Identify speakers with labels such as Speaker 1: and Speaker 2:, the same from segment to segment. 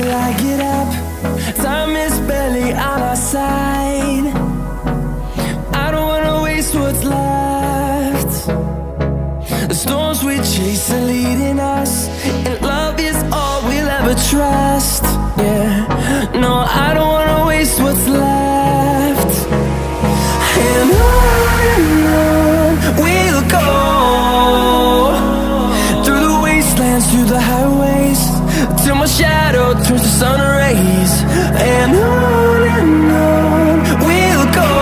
Speaker 1: till I get up. Time is barely on our side. I don't wanna waste what's left. The storms we chase are leading us, and love is all we'll ever trust. Yeah, no, I don't wanna waste what's left. And on we'll go, through the wastelands, through the highways, till my shadow turns to sun rays. And on we'll go,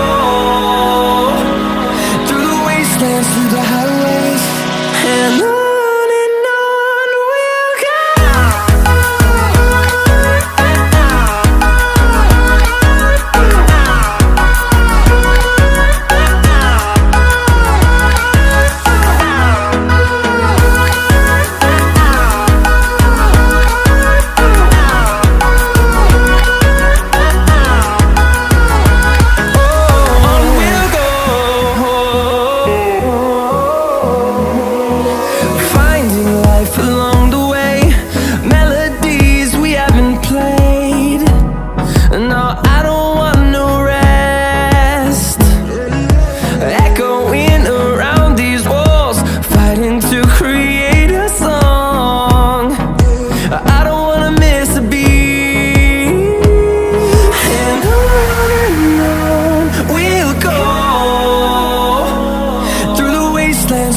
Speaker 1: through the wastelands, through the highways, and on we'll go.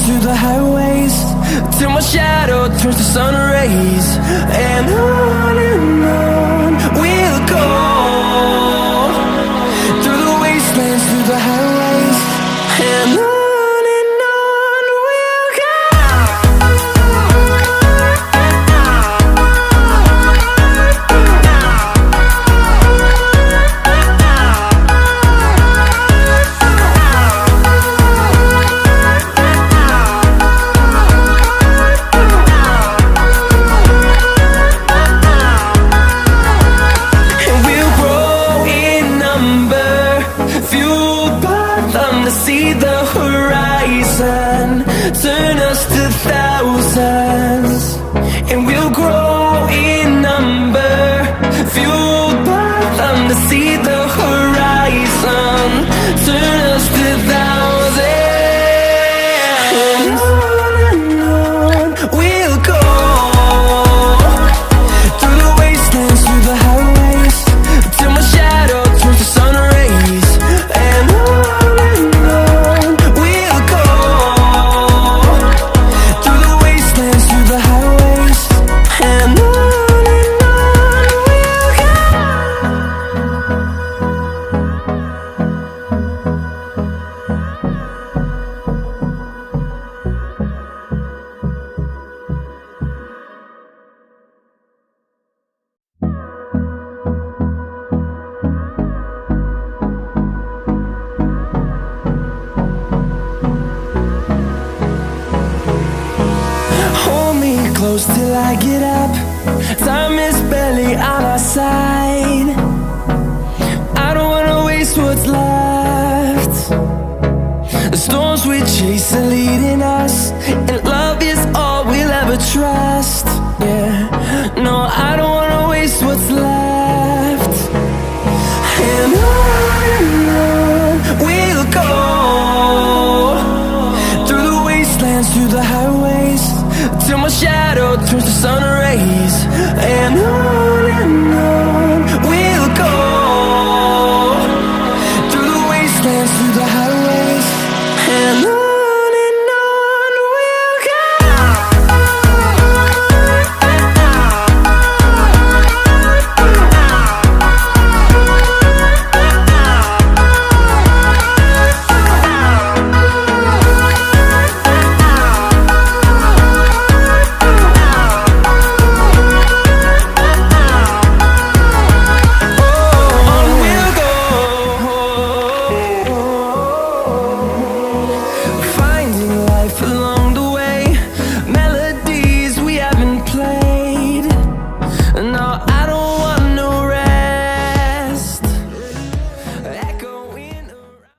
Speaker 1: Through the highways, till my shadow turns to sun rays. And on we'll go, through the wastelands, through the highways, and on we'll go. See the horizon turn us to thousands, and we'll grow in number, fueled by them. To see the horizon turn us to thousands. And on we'll go, through the wastelands, through the highways, till my shadow turns to sun rays. And close till I get up. Time is barely on our side. I don't wanna waste what's left. The storms we chase are leading us, and love is all we'll ever trust. Yeah, no, I don't wanna waste what's left. And on we'll go, through the wastelands, through the highways, till my shadow turns to sun